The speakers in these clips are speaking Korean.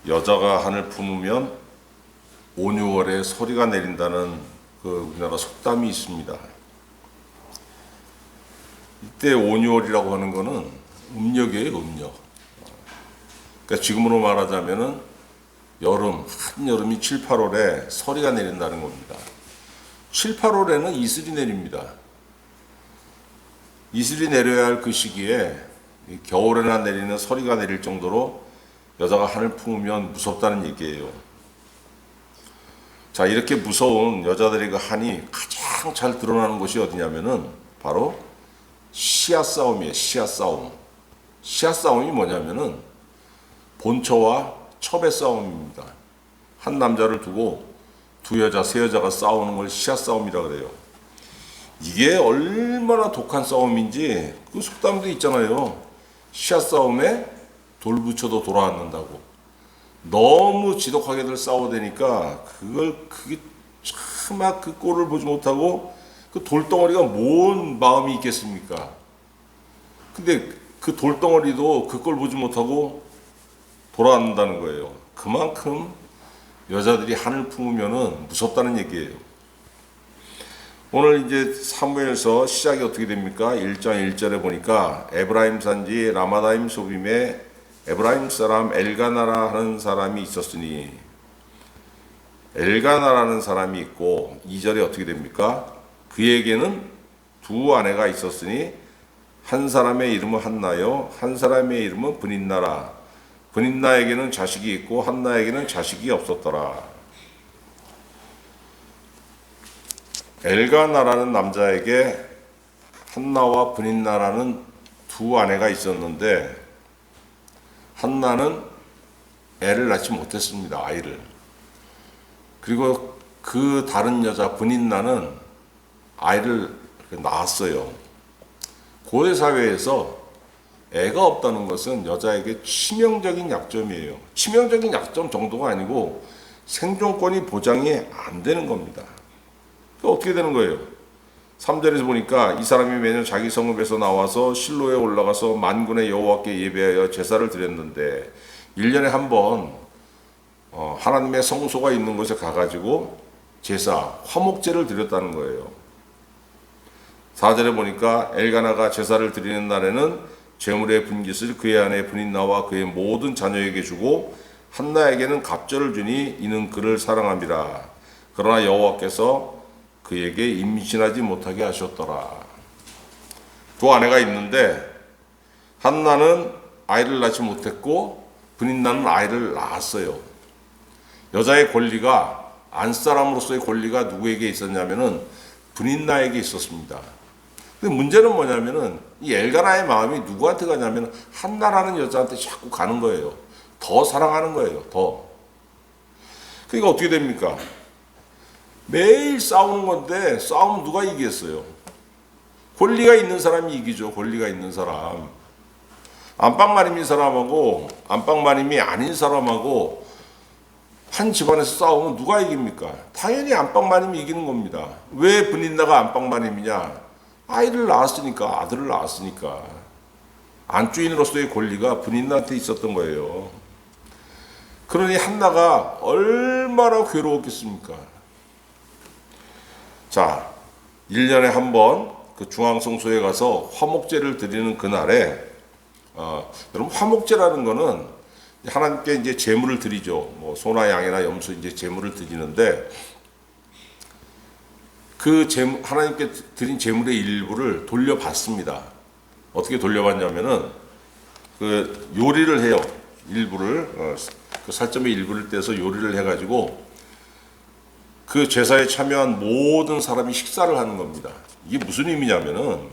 여자가 한을 품으면 온유월에 서리가 내린다는 그 우리나라 속담이 있습니다. 이때 온유월이라고 하는 거는 음력이에요, 음력. 그러니까 지금으로 말하자면은 여름, 한여름이 7, 8월에 서리가 내린다는 겁니다. 7, 8월에는 이슬이 내립니다. 이슬이 내려야 할 그 시기에 겨울에나 내리는 서리가 내릴 정도로 여자가 한을 품으면 무섭다는 얘기예요. 자, 이렇게 무서운 여자들의 그 한이 가장 잘 드러나는 곳이 어디냐면은 바로 씨앗 싸움이에요. 씨앗 싸움. 씨앗 싸움이 뭐냐면은 본처와 첩의 싸움입니다. 한 남자를 두고 두 여자, 세 여자가 싸우는 걸 씨앗 싸움이라 그래요. 이게 얼마나 독한 싸움인지 그 속담도 있잖아요. 씨앗 싸움에 돌 붙여도 돌아앉는다고. 너무 지독하게들 싸워대니까 그게 차마 그 꼴을 보지 못하고 그 돌덩어리가 뭔 마음이 있겠습니까? 근데 그 돌덩어리도 그 꼴 보지 못하고 돌아앉는다는 거예요. 그만큼 여자들이 한을 품으면은 무섭다는 얘기예요. 오늘 이제 사무엘서 시작이 어떻게 됩니까? 1장 1절에 보니까 에브라임 산지 라마다임 소빔에 에브라임 사람 엘가나라 하는 사람이 있었으니, 엘가나라는 사람이 있고 2절에 어떻게 됩니까? 그에게는 두 아내가 있었으니 한 사람의 이름은 한나요, 한 사람의 이름은 브닌나라. 브닌나에게는 자식이 있고 한나에게는 자식이 없었더라. 엘가나라는 남자에게 한나와 브닌나라는 두 아내가 있었는데 한나는 애를 낳지 못했습니다. 아이를. 그리고 그 다른 여자 브닌나는 아이를 낳았어요. 고대 사회에서 애가 없다는 것은 여자에게 치명적인 약점이에요. 치명적인 약점 정도가 아니고 생존권이 보장이 안 되는 겁니다. 어떻게 되는 거예요? 3절에서 보니까 이 사람이 매년 자기 성읍에서 나와서 실로에 올라가서 만군의 여호와께 예배하여 제사를 드렸는데 1년에 한 번 하나님의 성소가 있는 곳에 가가지고 제사, 화목제를 드렸다는 거예요. 4절에 보니까 엘가나가 제사를 드리는 날에는 제물의 분깃을 그의 아내 브닌나와 그의 모든 자녀에게 주고 한나에게는 갑절을 주니 이는 그를 사랑함이라. 그러나 여호와께서 그에게 임신하지 못하게 하셨더라. 두 아내가 있는데 한나는 아이를 낳지 못했고 브닌나는 아이를 낳았어요. 여자의 권리가, 안사람으로서의 권리가 누구에게 있었냐면은 브닌나에게 있었습니다. 근데 문제는 뭐냐면은 이 엘가나의 마음이 누구한테 가냐면 한나라는 여자한테 자꾸 가는 거예요. 더 사랑하는 거예요. 더. 그러니까 어떻게 됩니까? 매일 싸우는 건데 싸우면 누가 이기겠어요? 권리가 있는 사람이 이기죠. 권리가 있는 사람. 안방마님인 사람하고 안방마님이 아닌 사람하고 한 집안에서 싸우면 누가 이깁니까? 당연히 안방마님이 이기는 겁니다. 왜 브닌나가 안방마님이냐? 아이를 낳았으니까, 아들을 낳았으니까. 안주인으로서의 권리가 브닌나한테 있었던 거예요. 그러니 한나가 얼마나 괴로웠겠습니까? 자, 1년에 한 번 그 중앙성소에 가서 화목제를 드리는 그날에, 여러분, 화목제라는 거는 하나님께 이제 제물을 드리죠. 뭐 소나 양이나 염소 이제 제물을 드리는데 그 제물, 하나님께 드린 제물의 일부를 돌려받습니다. 어떻게 돌려받냐면은 그 요리를 해요. 일부를 그 살점의 일부를 떼서 요리를 해가지고 그 제사에 참여한 모든 사람이 식사를 하는 겁니다. 이게 무슨 의미냐면은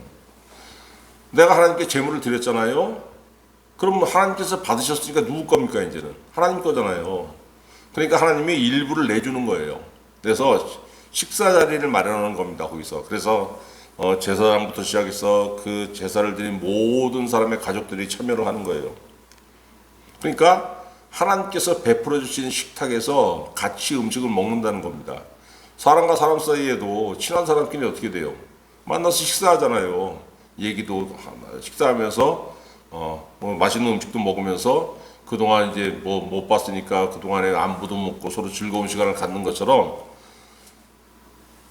내가 하나님께 제물을 드렸잖아요. 그럼 하나님께서 받으셨으니까 누구 겁니까? 이제는 하나님 거잖아요. 그러니까 하나님이 일부를 내주는 거예요. 그래서 식사 자리를 마련하는 겁니다. 거기서. 그래서 제사장부터 시작해서 그 제사를 드린 모든 사람의 가족들이 참여를 하는 거예요. 그러니까 하나님께서 베풀어 주신 식탁에서 같이 음식을 먹는다는 겁니다. 사람과 사람 사이에도 친한 사람끼리 어떻게 돼요? 만나서 식사하잖아요. 얘기도 식사하면서 뭐 맛있는 음식도 먹으면서 그동안 이제 뭐 못 봤으니까 그동안에 안부도 묻고 서로 즐거운 시간을 갖는 것처럼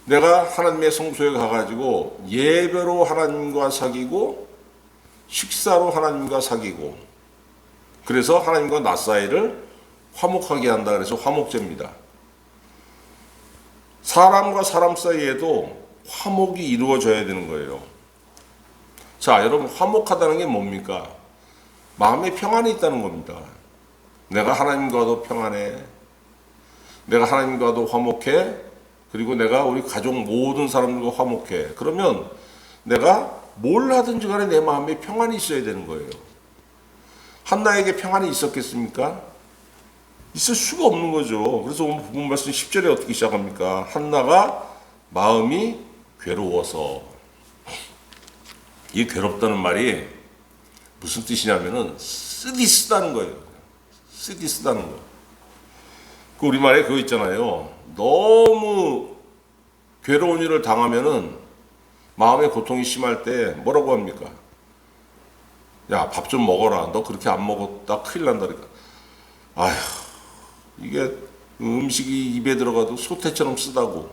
내가 하나님의 성소에 가가지고 예배로 하나님과 사귀고 식사로 하나님과 사귀고 그래서 하나님과 나 사이를 화목하게 한다. 그래서 화목제입니다. 사람과 사람 사이에도 화목이 이루어져야 되는 거예요. 자, 여러분, 화목하다는 게 뭡니까? 마음에 평안이 있다는 겁니다. 내가 하나님과도 평안해. 내가 하나님과도 화목해. 그리고 내가 우리 가족 모든 사람들과 화목해. 그러면 내가 뭘 하든지 간에 내 마음에 평안이 있어야 되는 거예요. 한나에게 평안이 있었겠습니까? 있을 수가 없는 거죠. 그래서 오늘 부분 말씀 10절에 어떻게 시작합니까? 한나가 마음이 괴로워서. 이 괴롭다는 말이 무슨 뜻이냐면은 쓰디쓰다는 거예요. 쓰디쓰다는 거. 그 우리말에 그거 있잖아요. 너무 괴로운 일을 당하면은 마음의 고통이 심할 때 뭐라고 합니까? 야, 밥 좀 먹어라. 너 그렇게 안 먹었다 큰일 난다. 그러니까 아휴, 이게 음식이 입에 들어가도 소태처럼 쓰다고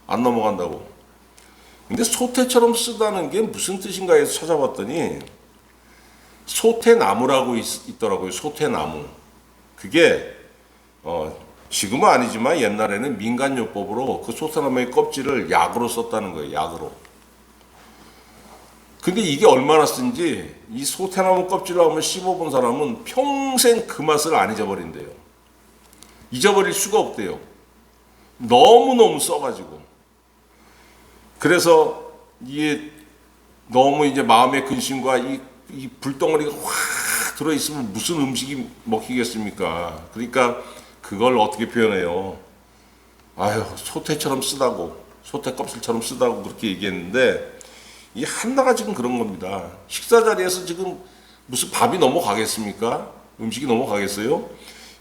안 넘어간다고. 근데 소태처럼 쓰다는 게 무슨 뜻인가 해서 찾아봤더니 소태나무라고 있더라고요. 소태나무. 그게 지금은 아니지만 옛날에는 민간요법으로 그 소태나무의 껍질을 약으로 썼다는 거예요. 약으로. 근데 이게 얼마나 쓴지 이 소태나무 껍질을 한번 씹어본 사람은 평생 그 맛을 안 잊어버린대요. 잊어버릴 수가 없대요. 너무너무 써가지고. 그래서 이게 너무 이제 마음의 근심과 이 불덩어리가 확 들어있으면 무슨 음식이 먹히겠습니까? 그러니까 그걸 어떻게 표현해요? 아유, 소태처럼 쓰다고, 소태 껍질처럼 쓰다고 그렇게 얘기했는데 이 한나가 지금 그런 겁니다. 식사 자리에서 지금 무슨 밥이 넘어가겠습니까? 음식이 넘어가겠어요?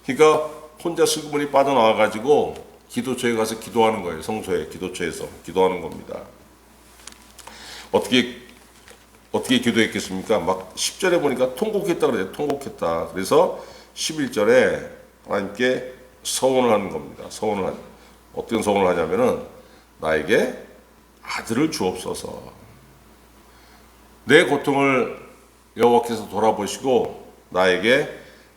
그러니까 혼자 슬그머니 빠져나와가지고 기도처에 가서 기도하는 거예요. 성소에 기도처에서 기도하는 겁니다. 어떻게 기도했겠습니까? 막 10절에 보니까 통곡했다 그래요. 통곡했다. 그래서 11절에 하나님께 서원을 하는 겁니다. 어떤 서원을 하냐면은 나에게 아들을 주옵소서. 내 고통을 여호와께서 돌아보시고 나에게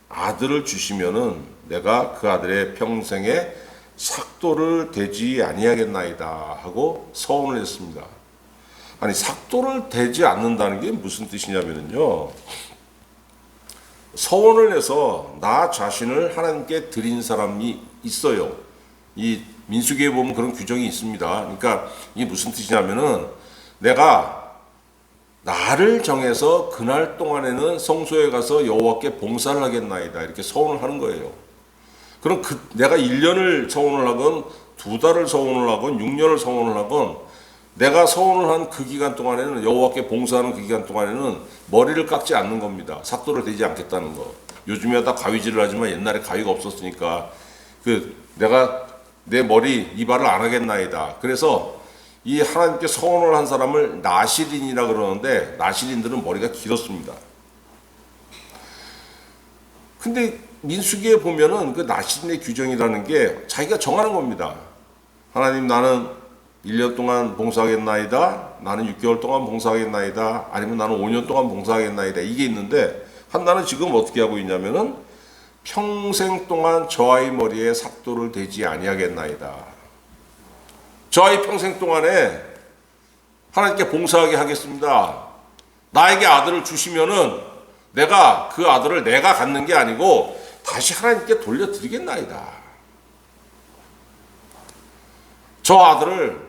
아들을 주시면은 내가 그 아들의 평생에 삭도를 대지 아니하겠나이다 하고 서원을 했습니다. 아니, 삭도를 대지 않는다는 게 무슨 뜻이냐면요, 서원을 해서 나 자신을 하나님께 드린 사람이 있어요. 이 민수기에 보면 그런 규정이 있습니다. 그러니까 이게 무슨 뜻이냐면은 내가 나를 정해서 그날 동안에는 성소에 가서 여호와께 봉사를 하겠나이다 이렇게 서원을 하는 거예요. 그럼 내가 1년을 서원을 하건 2달을 서원을 하건 6년을 서원을 하건 내가 서원을 한 그 기간 동안에는 여호와께 봉사하는 그 기간 동안에는 머리를 깎지 않는 겁니다. 삭도를 대지 않겠다는 거. 요즘에 다 가위질을 하지만 옛날에 가위가 없었으니까 내가 내 머리 이발을 안 하겠나이다. 그래서 이 하나님께 서원을 한 사람을 나시린이라 그러는데 나시린들은 머리가 길었습니다. 근데 민수기에 보면은 그 나시린의 규정이라는 게 자기가 정하는 겁니다. 하나님, 나는 1년 동안 봉사하겠나이다. 나는 6개월 동안 봉사하겠나이다. 아니면 나는 5년 동안 봉사하겠나이다. 이게 있는데 한나는 지금 어떻게 하고 있냐면은 평생 동안 저 아이 머리에 삭도를 대지 아니하겠나이다. 저 아이 평생 동안에 하나님께 봉사하게 하겠습니다. 나에게 아들을 주시면은 내가 그 아들을 내가 갖는 게 아니고 다시 하나님께 돌려드리겠나이다. 저 아들을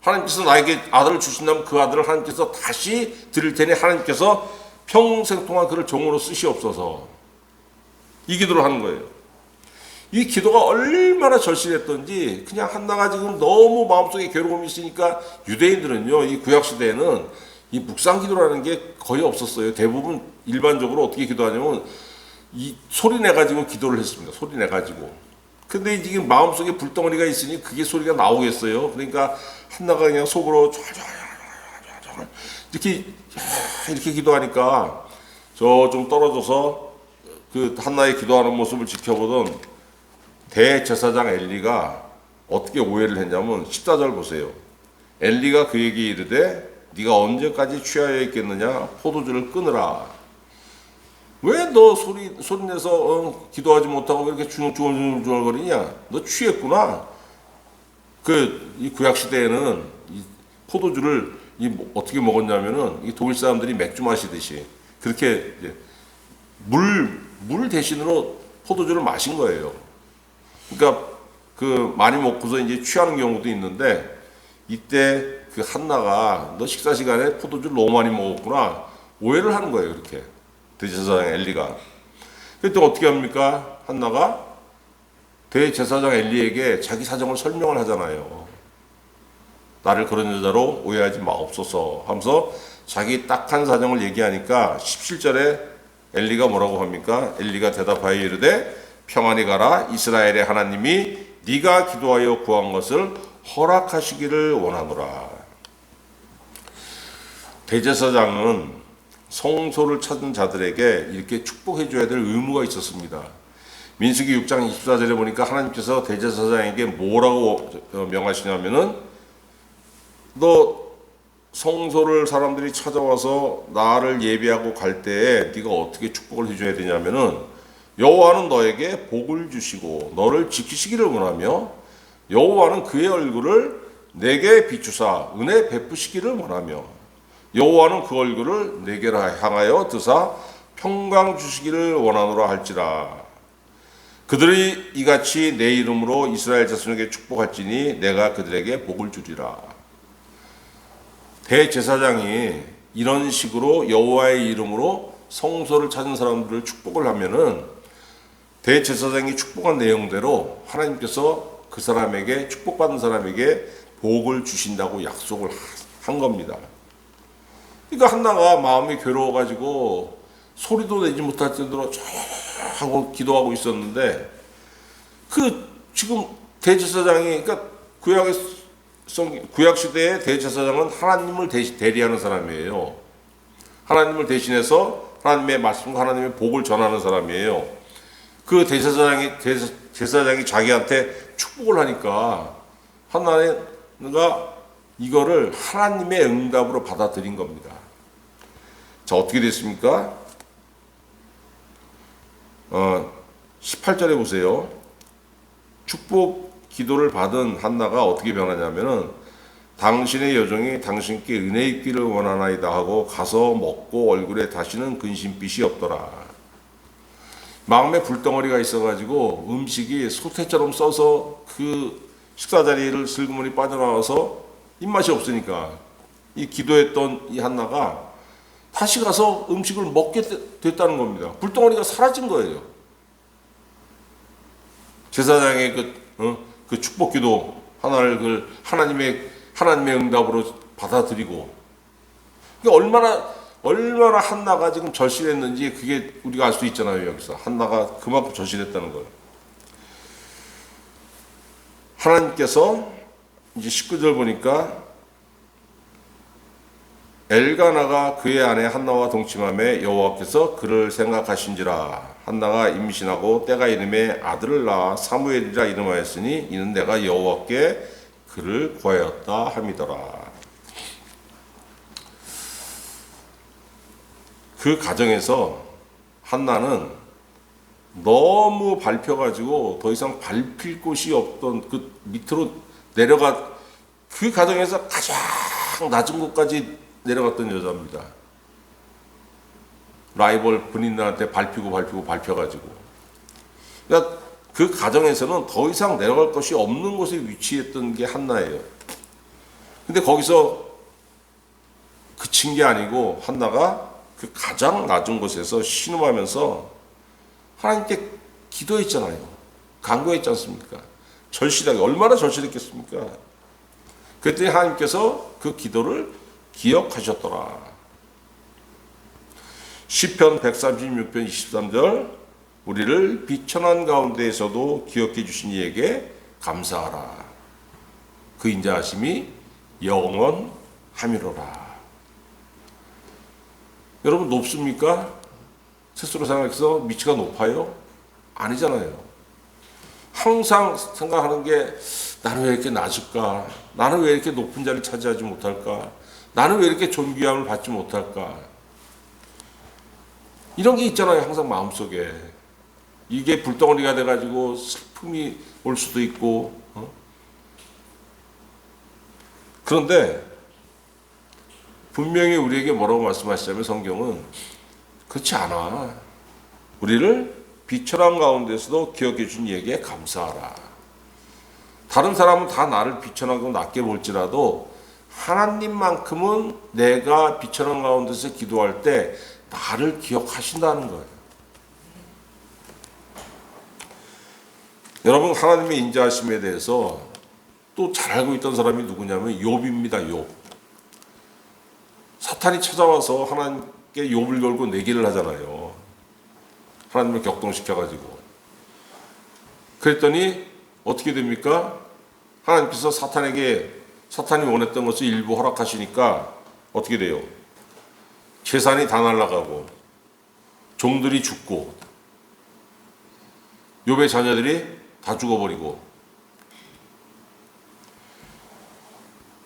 하나님께서 나에게 아들을 주신다면 그 아들을 하나님께서 다시 드릴 테니 하나님께서 평생 동안 그를 종으로 쓰시옵소서. 이 기도를 하는 거예요. 이 기도가 얼마나 절실했던지 그냥 한나가 지금 너무 마음속에 괴로움이 있으니까 유대인들은요, 이 구약시대에는 이 묵상기도라는 게 거의 없었어요. 대부분 일반적으로 어떻게 기도하냐면 이 소리 내가지고 기도를 했습니다. 소리 내가지고. 근데 지금 마음속에 불덩어리가 있으니 그게 소리가 나오겠어요. 그러니까 한나가 그냥 속으로 이렇게 기도하니까 저 좀 떨어져서 그 한나의 기도하는 모습을 지켜보던 대제사장 엘리가 어떻게 오해를 했냐면 14절 보세요. 엘리가 그에게 이르되 네가 언제까지 취하여 있겠느냐? 포도주를 끊으라. 왜 너 소리 내서 기도하지 못하고 왜 이렇게 중얼중얼거리냐? 너 취했구나. 이 구약 시대에는 이 포도주를 어떻게 먹었냐면은 이 독일 사람들이 맥주 마시듯이 그렇게 이제 물 대신으로 포도주를 마신 거예요. 그러니까 많이 먹고서 이제 취하는 경우도 있는데 이때 그 한나가 너 식사 시간에 포도주를 너무 많이 먹었구나 오해를 하는 거예요. 이렇게 대제사장 엘리가. 그때 어떻게 합니까? 한나가 대제사장 엘리에게 자기 사정을 설명을 하잖아요. 나를 그런 여자로 오해하지 마옵소서 하면서 자기 딱한 사정을 얘기하니까 17절에 엘리가 뭐라고 합니까? 엘리가 대답하여 이르되 평안히 가라. 이스라엘의 하나님이 네가 기도하여 구한 것을 허락하시기를 원하노라. 대제사장은 성소를 찾은 자들에게 이렇게 축복해 줘야 될 의무가 있었습니다. 민수기 6장 24절에 보니까 하나님께서 대제사장에게 뭐라고 명하시냐면은 너 성소를 사람들이 찾아와서 나를 예배하고 갈 때에 네가 어떻게 축복을 해줘야 되냐면은 여호와는 너에게 복을 주시고 너를 지키시기를 원하며 여호와는 그의 얼굴을 내게 비추사 은혜 베푸시기를 원하며 여호와는 그 얼굴을 내게로 향하여 드사 평강 주시기를 원하노라 할지라. 그들이 이같이 내 이름으로 이스라엘 자손에게 축복할지니 내가 그들에게 복을 주리라. 대제사장이 이런 식으로 여호와의 이름으로 성소를 찾은 사람들을 축복을 하면은 대제사장이 축복한 내용대로 하나님께서 그 사람에게 축복받은 사람에게 복을 주신다고 약속을 한 겁니다. 그러니까 한나가 마음이 괴로워가지고 소리도 내지 못할 정도로 하고 기도하고 있었는데 지금 대제사장이 그러니까 구약 시대의 대제사장은 하나님을 대리하는 사람이에요. 하나님을 대신해서 하나님의 말씀과 하나님의 복을 전하는 사람이에요. 그 제사장이 자기한테 축복을 하니까 한나가 이거를 하나님의 응답으로 받아들인 겁니다. 자, 어떻게 됐습니까? 18절에 보세요. 축복 기도를 받은 한나가 어떻게 변하냐면은 당신의 여종이 당신께 은혜 입기를 원하나이다 하고 가서 먹고 얼굴에 다시는 근심빛이 없더라. 마음에 불덩어리가 있어가지고 음식이 소태처럼 써서 그 식사 자리를 슬그머니 빠져나와서 입맛이 없으니까 이 기도했던 이 한나가 다시 가서 음식을 먹게 됐다는 겁니다. 불덩어리가 사라진 거예요. 제사장의 그 축복 기도 하나를 하나님의 응답으로 받아들이고 얼마나 한나가 지금 절실했는지 그게 우리가 알 수 있잖아요. 여기서 한나가 그만큼 절실했다는 거예요. 하나님께서 이제 19절 보니까 엘가나가 그의 아내 한나와 동침함에 여호와께서 그를 생각하신지라. 한나가 임신하고 때가 이름에 아들을 낳아 사무엘이라 이름하였으니 이는 내가 여호와께 그를 구하였다 함이더라. 그 가정에서 한나는 너무 밟혀가지고 더 이상 밟힐 곳이 없던 그 밑으로 내려가 그 가정에서 가장 낮은 곳까지 내려갔던 여자입니다. 라이벌 군인들한테 밟혀가지고. 그러니까 그 가정에서는 더 이상 내려갈 것이 없는 곳에 위치했던 게 한나예요. 근데 거기서 그친 게 아니고 한나가 그 가장 낮은 곳에서 신음하면서 하나님께 기도했잖아요. 간구했지 않습니까? 절실하게. 얼마나 절실했겠습니까? 그랬더니 하나님께서 그 기도를 기억하셨더라. 시편 136편 23절 우리를 비천한 가운데에서도 기억해 주신 이에게 감사하라. 그 인자하심이 영원함이로라. 여러분 높습니까? 스스로 생각해서 위치가 높아요? 아니잖아요. 항상 생각하는 게 나는 왜 이렇게 낮을까? 나는 왜 이렇게 높은 자리를 차지하지 못할까? 나는 왜 이렇게 존귀함을 받지 못할까? 이런 게 있잖아요. 항상 마음속에. 이게 불덩어리가 돼가지고 슬픔이 올 수도 있고. 그런데 분명히 우리에게 뭐라고 말씀하시자면 성경은 그렇지 않아. 우리를 비천한 가운데서도 기억해 준 이에게 감사하라. 다른 사람은 다 나를 비천하고 낮게 볼지라도 하나님만큼은 내가 비천한 가운데서 기도할 때 나를 기억하신다는 거예요. 여러분, 하나님의 인자하심에 대해서 또 잘 알고 있던 사람이 누구냐면 욥입니다. 욥. 사탄이 찾아와서 하나님께 욥을 걸고 내기를 하잖아요. 하나님을 격동시켜가지고. 그랬더니 어떻게 됩니까? 하나님께서 사탄이 원했던 것을 일부 허락하시니까 어떻게 돼요? 재산이 다 날아가고 종들이 죽고 욥의 자녀들이 다 죽어버리고.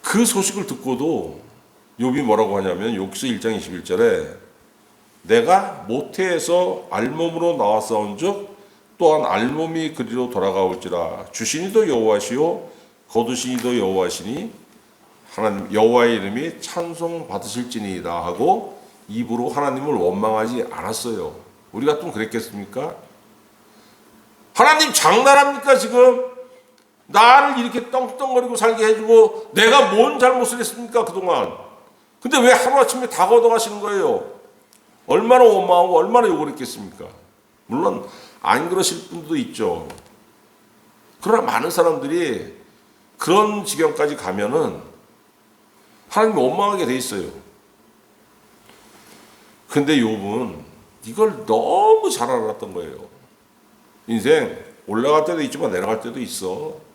그 소식을 듣고도 욥이 뭐라고 하냐면 욥기서 1장 21절에 내가 모태에서 알몸으로 나왔사온즉 또한 알몸이 그리로 돌아가올지라 주시니도 여호와시요 거두시니도 여호와시니 하나님 여호와의 이름이 찬송 받으실지니이다 하고 입으로 하나님을 원망하지 않았어요. 우리 같으면 그랬겠습니까? 하나님 장난합니까 지금? 나를 이렇게 떵떵거리고 살게 해주고 내가 뭔 잘못을 했습니까 그동안? 근데 왜 하루아침에 다 걷어가시는 거예요? 얼마나 원망하고 얼마나 욕을 했겠습니까? 물론 안 그러실 분도 있죠. 그러나 많은 사람들이 그런 지경까지 가면은 하나님이 원망하게 돼 있어요. 근데 욥은 이걸 너무 잘 알았던 거예요. 인생 올라갈 때도 있지만 내려갈 때도 있어.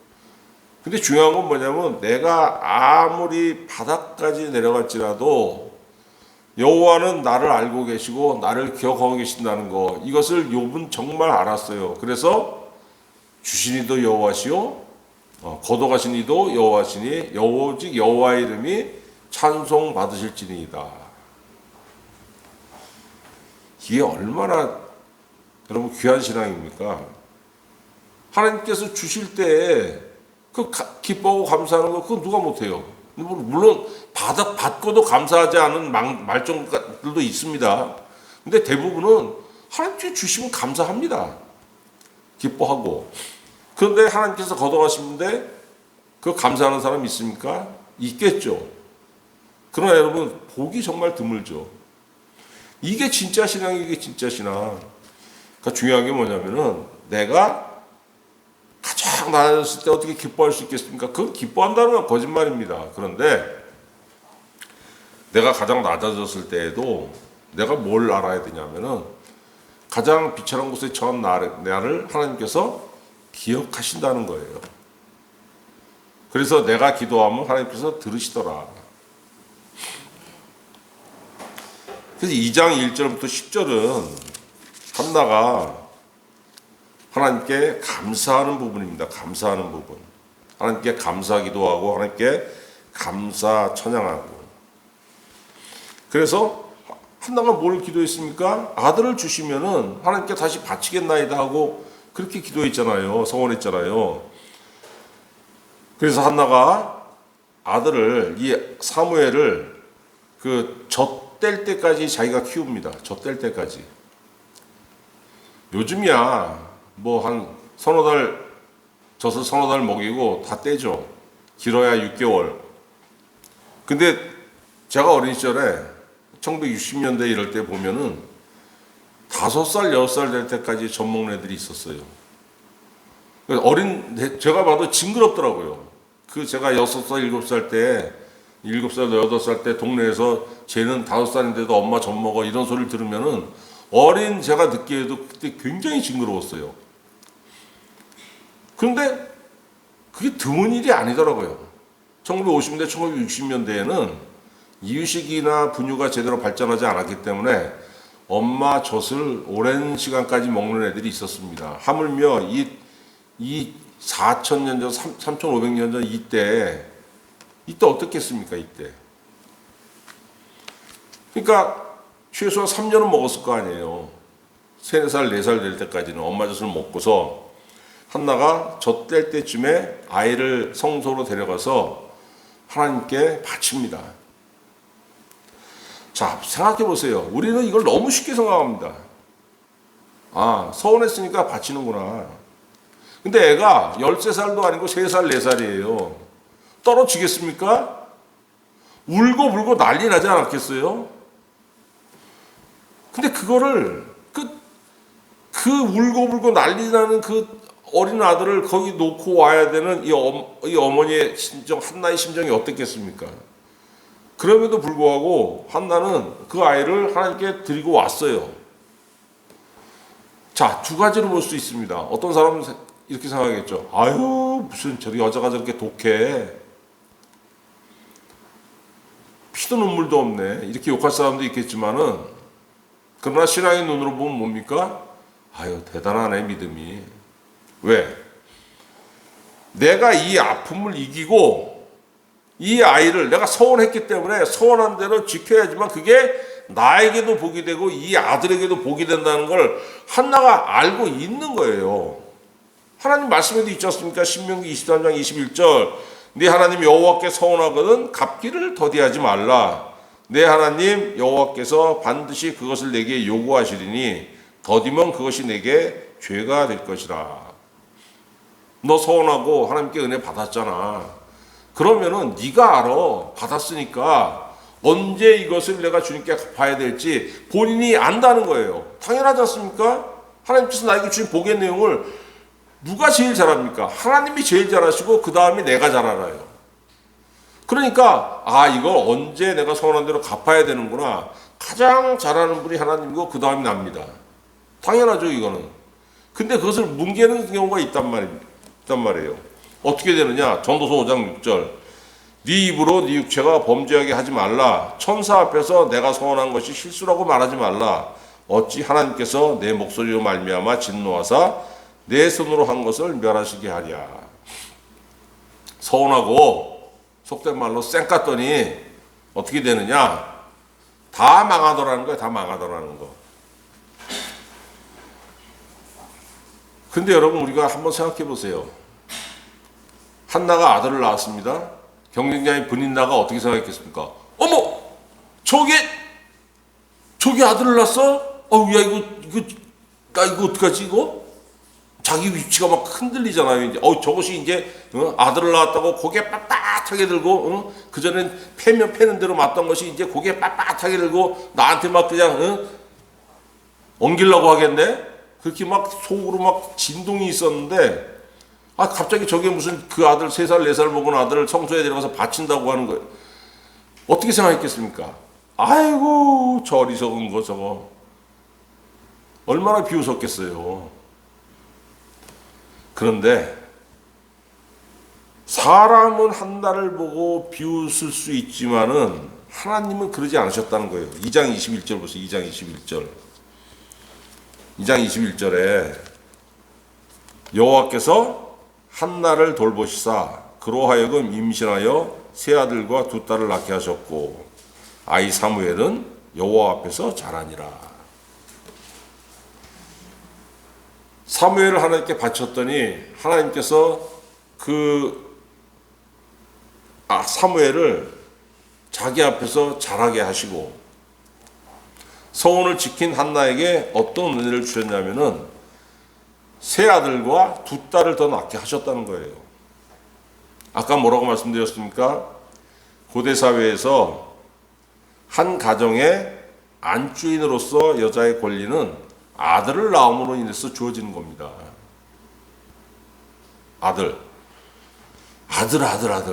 근데 중요한 건 뭐냐면 내가 아무리 바닥까지 내려갈지라도 여호와는 나를 알고 계시고 나를 기억하고 계신다는 거, 이것을 욥은 정말 알았어요. 그래서 주시니도 여호와시요 거둬가신 이도 여호와시니 오직 여호와의 이름이 찬송 받으실지니이다. 이게 얼마나 여러분 귀한 신앙입니까? 하나님께서 주실 때 그 기뻐하고 감사하는 거 그건 누가 못해요. 물론 받고도 감사하지 않은 말종들도 있습니다. 근데 대부분은 하나님께 주시면 감사합니다. 기뻐하고. 그런데 하나님께서 걷어가시는데 그 감사하는 사람 있습니까? 있겠죠. 그러나 여러분 복이 정말 드물죠. 이게 진짜 신앙이, 이게 진짜 신앙. 그러니까 중요한 게 뭐냐면은 내가 가장 낮았을 때 어떻게 기뻐할 수 있겠습니까? 그건 기뻐한다는 건 거짓말입니다. 그런데 내가 가장 낮아졌을 때에도 내가 뭘 알아야 되냐면은 가장 비천한 곳에 처한 나를 하나님께서 기억하신다는 거예요. 그래서 내가 기도하면 하나님께서 들으시더라. 그래서 2장 1절부터 10절은 한나가 하나님께 감사하는 부분입니다. 감사하는 부분. 하나님께 감사 기도하고 하나님께 감사 찬양하고. 그래서 한나가 뭘 기도했습니까? 아들을 주시면은 하나님께 다시 바치겠나이다 하고 그렇게 기도했잖아요. 서원했잖아요. 그래서 한나가 아들을, 이 사무엘을 그 젖될 때까지 자기가 키웁니다. 젖될 때까지. 요즘이야 뭐 한 서너 달 젖을 서너 달 먹이고 다 떼죠. 길어야 6개월. 근데 제가 어린 시절에 1960년대 이럴 때 보면은 5살, 6살 될 때까지 젖 먹는 애들이 있었어요. 제가 봐도 징그럽더라고요. 그 제가 6살, 7살 때, 7살, 8살 때 동네에서 쟤는 5살인데도 엄마 젖 먹어 이런 소리를 들으면은 어린 제가 듣기에도 그때 굉장히 징그러웠어요. 그런데 그게 드문 일이 아니더라고요. 1950년대, 1960년대에는 이유식이나 분유가 제대로 발전하지 않았기 때문에 엄마 젖을 오랜 시간까지 먹는 애들이 있었습니다. 하물며 이 4,000년 전, 3,500년 전 이때 어떻겠습니까? 이때. 그러니까 최소한 3년은 먹었을 거 아니에요. 3, 4살, 4살 될 때까지는 엄마 젖을 먹고서 한나가 젖 뗄 때쯤에 아이를 성소로 데려가서 하나님께 바칩니다. 자, 생각해 보세요. 우리는 이걸 너무 쉽게 생각합니다. 아, 서운했으니까 바치는구나. 근데 애가 13살도 아니고 3살, 4살이에요. 떨어지겠습니까? 울고 불고 난리 나지 않았겠어요? 근데 그거를 그 울고 불고 난리 나는 그 어린 아들을 거기 놓고 와야 되는 이 어머니의 심정, 한나의 심정이 어땠겠습니까? 그럼에도 불구하고 한나는 그 아이를 하나님께 드리고 왔어요. 자, 두 가지로 볼 수 있습니다. 어떤 사람은 이렇게 생각하겠죠. 아유, 무슨 저리 여자가 저렇게 독해. 피도 눈물도 없네. 이렇게 욕할 사람도 있겠지만은, 그러나 신앙의 눈으로 보면 뭡니까? 아유, 대단하네, 믿음이. 왜? 내가 이 아픔을 이기고 이 아이를 내가 서원했기 때문에 서원한 대로 지켜야지만 그게 나에게도 복이 되고 이 아들에게도 복이 된다는 걸 한나가 알고 있는 거예요. 하나님 말씀에도 있지 않습니까? 신명기 23장 21절 네 하나님 여호와께 서원하거든 갚기를 더디하지 말라. 내 하나님 여호와께서 반드시 그것을 내게 요구하시리니 더디면 그것이 내게 죄가 될 것이라. 너 서원하고 하나님께 은혜 받았잖아. 그러면은 네가 알아. 받았으니까 언제 이것을 내가 주님께 갚아야 될지 본인이 안다는 거예요. 당연하지 않습니까? 하나님께서 나에게 주신 복의 내용을 누가 제일 잘합니까? 하나님이 제일 잘하시고 그 다음에 내가 잘 알아요. 그러니까 이거 언제 내가 서원한 대로 갚아야 되는구나. 가장 잘하는 분이 하나님이고 그 다음이 납니다. 당연하죠, 이거는. 근데 그것을 뭉개는 경우가 있단 말이에요. 어떻게 되느냐? 전도서 5장 6절. 네 입으로 네 육체가 범죄하게 하지 말라. 천사 앞에서 내가 서원한 것이 실수라고 말하지 말라. 어찌 하나님께서 내 목소리로 말미암아 진노하사 내 손으로 한 것을 멸하시게 하랴. 서운하고 속된 말로 쌩 깠더니 어떻게 되느냐? 다 망하더라는 거야. 다 망하더라는 거. 근데 여러분 우리가 한번 생각해 보세요. 한나가 아들을 낳았습니다. 경쟁자인 브닌나가 어떻게 생각했겠습니까? 어머! 저게 아들을 낳았어? 야 이거 어떡하지 이거? 자기 위치가 막 흔들리잖아요. 이제 저것이 이제 아들을 낳았다고 고개 빳빳하게 들고 그전엔 패면 패는 대로 맞던 것이 이제 고개 빳빳하게 들고 나한테 막 그냥 엉기려고 하겠네. 그렇게 막 속으로 막 진동이 있었는데 갑자기 저게 무슨 그 아들 3살 4살 먹은 아들을 성소에 데려가서 바친다고 하는 거예요. 어떻게 생각했겠습니까? 아이고 저 어리석은 거 저거 얼마나 비웃었겠어요. 그런데 사람은 한나를 보고 비웃을 수 있지만은 하나님은 그러지 않으셨다는 거예요. 2장 21절 보세요. 2장 21절. 2장 21절에 여호와께서 한나를 돌보시사 그로 하여금 임신하여 세 아들과 두 딸을 낳게 하셨고 아이 사무엘은 여호와 앞에서 자라니라. 사무엘을 하나님께 바쳤더니 하나님께서 사무엘을 자기 앞에서 자라게 하시고 서원을 지킨 한나에게 어떤 은혜를 주셨냐면은 세 아들과 두 딸을 더 낳게 하셨다는 거예요. 아까 뭐라고 말씀드렸습니까? 고대 사회에서 한 가정의 안주인으로서 여자의 권리는 아들을 낳음으로 인해서 주어지는 겁니다. 아들.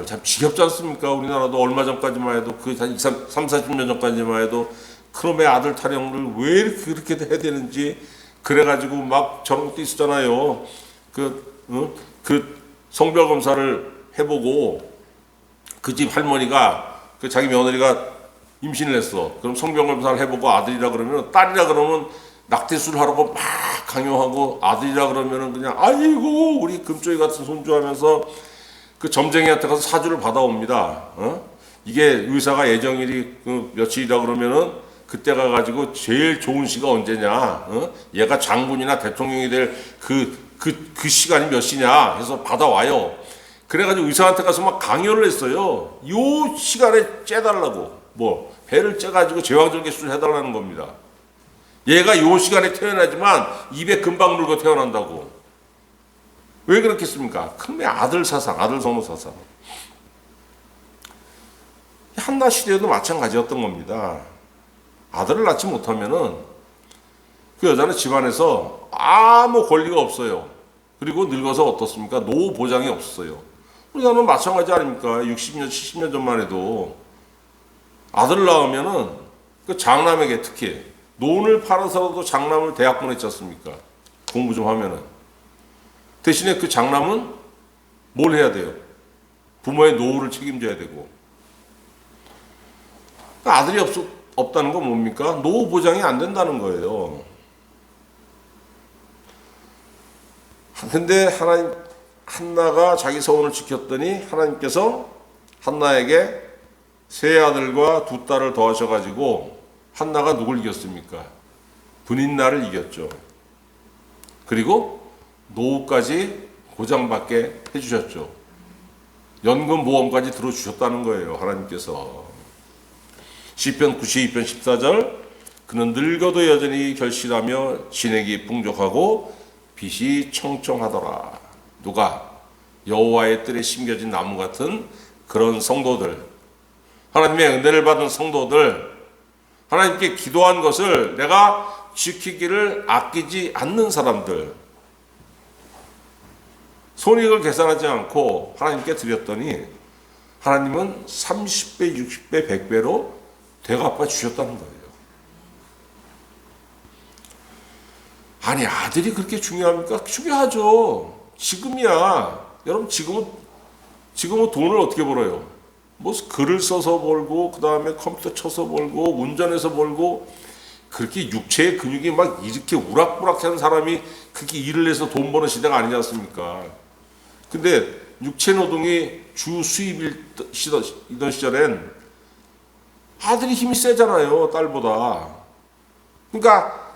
참 지겹지 않습니까? 우리나라도 얼마 전까지만 해도 한 30-40년 전까지만 해도 그놈의 아들 타령을 왜 이렇게 그렇게 해야 되는지 그래가지고 막 저런 것도 있었잖아요. 그 성별 검사를 해보고 그 집 할머니가 자기 며느리가 임신을 했어. 그럼 성병검사를 해보고 아들이라 그러면, 딸이라 그러면 낙태수를 하라고 막 강요하고, 아들이라 그러면은 그냥 아이고 우리 금쪽이 같은 손주 하면서 그 점쟁이한테 가서 사주를 받아옵니다. 이게 의사가 예정일이 그 며칠이라 그러면은 그때 가가지고 제일 좋은 시가 언제냐? 얘가 장군이나 대통령이 될 그 시간이 몇 시냐 해서 받아와요. 그래가지고 의사한테 가서 막 강요를 했어요. 요 시간에 째달라고. 뭐 배를 째가지고 제왕절개술을 해달라는 겁니다. 얘가 요 시간에 태어나지만 입에 금방 물고 태어난다고. 왜 그렇겠습니까? 큰매 아들 사상, 아들 선호 사상. 한나 시대에도 마찬가지였던 겁니다. 아들을 낳지 못하면은 그 여자는 집안에서 아무 권리가 없어요. 그리고 늙어서 어떻습니까? 노후 보장이 없어요. 우리나라는 마찬가지 아닙니까? 60년, 70년 전만 해도 아들을 낳으면은 그 장남에게 특히 논을 팔아서라도 장남을 대학 보냈지 않습니까? 공부 좀 하면은. 대신에 그 장남은 뭘 해야 돼요? 부모의 노후를 책임져야 되고. 아들이 없다는 건 뭡니까? 노후 보장이 안 된다는 거예요. 근데 하나님, 한나가 자기 서원을 지켰더니 하나님께서 한나에게 세 아들과 두 딸을 더하셔가지고 한나가 누굴 이겼습니까? 분인나를 이겼죠. 그리고 노후까지 보장받게 해주셨죠. 연금 보험까지 들어주셨다는 거예요. 하나님께서. 시편 92편 14절 그는 늙어도 여전히 결실하며 진액이 풍족하고 빛이 청청하더라. 누가? 여호와의 뜰에 심겨진 나무 같은 그런 성도들, 하나님의 은혜를 받은 성도들, 하나님께 기도한 것을 내가 지키기를 아끼지 않는 사람들, 손익을 계산하지 않고 하나님께 드렸더니 하나님은 30배, 60배, 100배로 되갚아 주셨다는 거예요. 아니, 아들이 그렇게 중요합니까? 중요하죠. 지금이야. 여러분, 지금은 돈을 어떻게 벌어요? 뭐 글을 써서 벌고, 그 다음에 컴퓨터 쳐서 벌고, 운전해서 벌고, 그렇게 육체의 근육이 막 이렇게 우락부락한 사람이 그렇게 일을 해서 돈 버는 시대가 아니지 않습니까? 근데 육체 노동이 주 수입이던 시절엔 아들이 힘이 세잖아요, 딸보다. 그러니까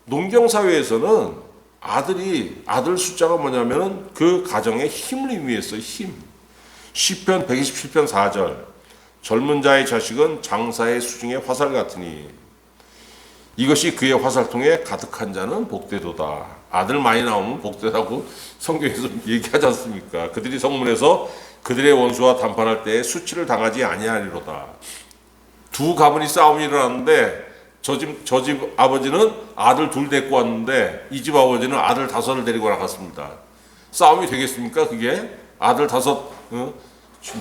농경사회에서는 아들 숫자가 뭐냐면은 그 가정의 힘을 의미했어요. 힘. 시편 127편 4절 젊은 자의 자식은 장사의 수중의 화살 같으니 이것이 그의 화살통에 가득한 자는 복되도다. 아들 많이 나오면 복되다고 성경에서 얘기하지 않습니까? 그들이 성문에서 그들의 원수와 담판할 때 수치를 당하지 아니하리로다. 두 가문이 싸움이 일어났는데 저 집 아버지는 아들 둘 데리고 왔는데 이 집 아버지는 아들 5을 데리고 나갔습니다. 싸움이 되겠습니까? 그게 아들 5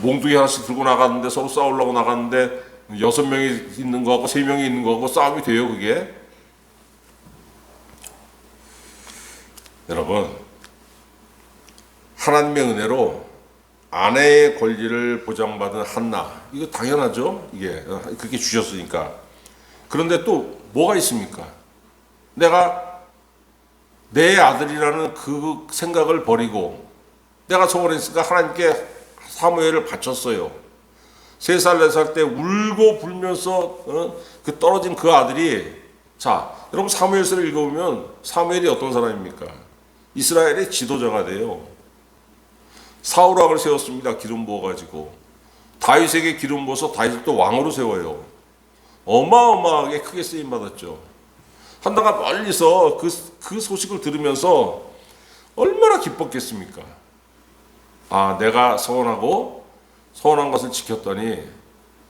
몽둥이 하나씩 들고 나갔는데 서로 싸우려고 나갔는데 6명이 있는 거하고 3명이 있는 거하고 싸움이 돼요, 그게? 여러분, 하나님의 은혜로 아내의 권리를 보장받은 한나, 이거 당연하죠? 이게 그렇게 주셨으니까. 그런데 또 뭐가 있습니까? 내가 내 아들이라는 그 생각을 버리고 내가 소원했으니까 하나님께 사무엘을 바쳤어요. 3살, 4살 때 울고 불면서 그 떨어진 그 아들이, 자, 여러분 사무엘서를 읽어보면 사무엘이 어떤 사람입니까? 이스라엘의 지도자가 돼요. 사울 왕을 세웠습니다. 기름 부어가지고. 다윗에게 기름 부어서 다윗을 또 왕으로 세워요. 어마어마하게 크게 쓰임받았죠. 한나가 멀리서 그 소식을 들으면서 얼마나 기뻤겠습니까? 아, 내가 서원한 것을 지켰더니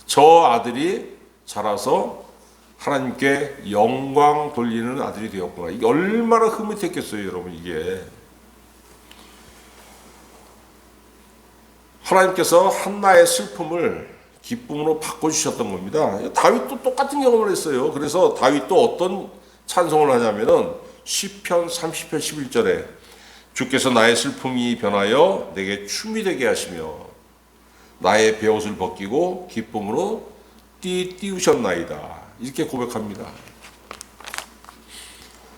저 아들이 자라서 하나님께 영광 돌리는 아들이 되었구나. 이게 얼마나 흐뭇했겠어요, 여러분. 이게 하나님께서 한나의 슬픔을 기쁨으로 바꿔주셨던 겁니다. 다윗도 똑같은 경험을 했어요. 그래서 다윗도 어떤 찬송을 하냐면은 시편 30편 11절에 주께서 나의 슬픔이 변하여 내게 춤이 되게 하시며 나의 베옷을 벗기고 기쁨으로 띄우셨나이다. 이렇게 고백합니다.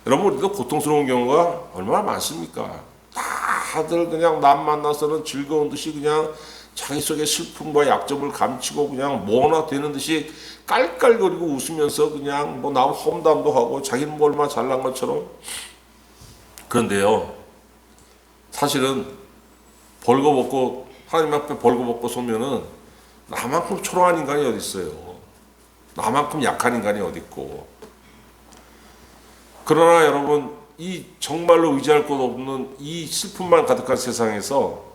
여러분, 우리도 고통스러운 경우가 얼마나 많습니까? 다들 그냥 남 만나서는 즐거운 듯이 그냥 자기 속의 슬픔과 약점을 감추고 그냥 뭐나 되는 듯이 깔깔거리고 웃으면서 그냥 뭐 남 험담도 하고 자기는 뭐 얼마나 잘난 것처럼. 그런데요, 사실은 벌거벗고 하나님 앞에 벌거벗고 서면은 나만큼 초라한 인간이 어디 있어요? 나만큼 약한 인간이 어디 있고? 그러나 여러분, 이 정말로 의지할 곳 없는 이 슬픔만 가득한 세상에서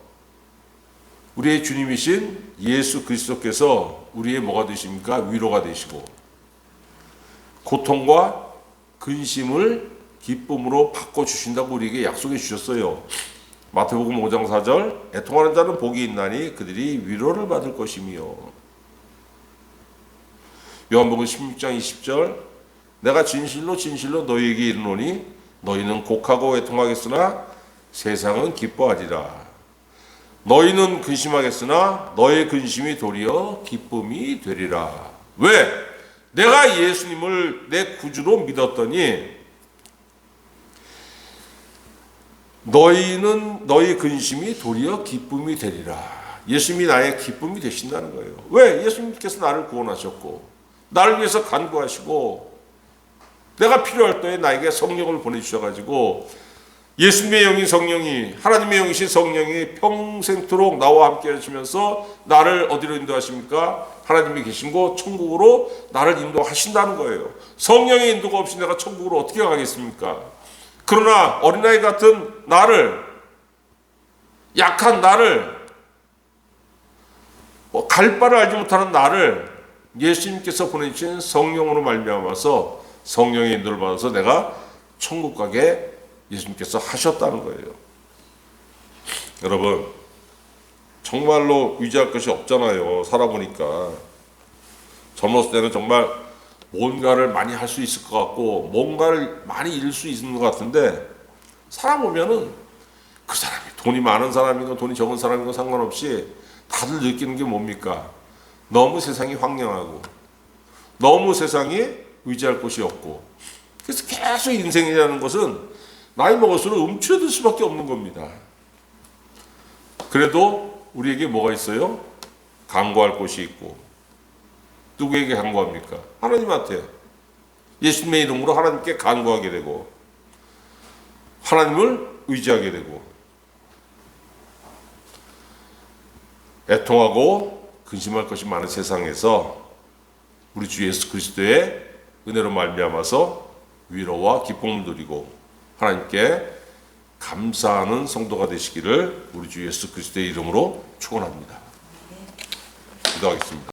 우리의 주님이신 예수 그리스도께서 우리의 뭐가 되십니까? 위로가 되시고 고통과 근심을 기쁨으로 바꿔주신다고 우리에게 약속해 주셨어요. 마태복음 5장 4절, 애통하는 자는 복이 있나니 그들이 위로를 받을 것이며, 요한복음 16장 20절, 내가 진실로 진실로 너희에게 이르노니 너희는 곡하고 애통하겠으나 세상은 기뻐하리라. 너희는 근심하겠으나 너의 근심이 도리어 기쁨이 되리라. 왜? 내가 예수님을 내 구주로 믿었더니 너희는 너희 근심이 도리어 기쁨이 되리라. 예수님이 나의 기쁨이 되신다는 거예요. 왜? 예수님께서 나를 구원하셨고 나를 위해서 간구하시고 내가 필요할 때에 나에게 성령을 보내주셔가지고 예수님의 영인 성령이, 하나님의 영이신 성령이 평생토록 나와 함께 하시면서 나를 어디로 인도하십니까? 하나님이 계신 곳 천국으로 나를 인도하신다는 거예요. 성령의 인도가 없이 내가 천국으로 어떻게 가겠습니까? 그러나 어린아이 같은 나를, 약한 나를, 갈 바를 알지 못하는 나를 예수님께서 보내주신 성령으로 말미암아서 성령의 인도를 받아서 내가 천국 가게 예수님께서 하셨다는 거예요. 여러분, 정말로 의지할 것이 없잖아요. 살아보니까. 젊었을 때는 정말 뭔가를 많이 할 수 있을 것 같고 뭔가를 많이 잃을 수 있는 것 같은데 살아보면은 그 사람이 돈이 많은 사람이고 돈이 적은 사람이고 상관없이 다들 느끼는 게 뭡니까? 너무 세상이 황량하고 너무 세상에 의지할 곳이 없고, 그래서 계속 인생이라는 것은 나이 먹을수록 움츠러들 수밖에 없는 겁니다. 그래도 우리에게 뭐가 있어요? 간구할 곳이 있고. 누구에게 간구합니까? 하나님한테. 예수님의 이름으로 하나님께 간구하게 되고 하나님을 의지하게 되고 애통하고 근심할 것이 많은 세상에서 우리 주 예수 그리스도의 은혜로 말미암아서 위로와 기쁨을 누리고 하나님께 감사하는 성도가 되시기를 우리 주 예수 그리스도의 이름으로 축원합니다. 기도하겠습니다.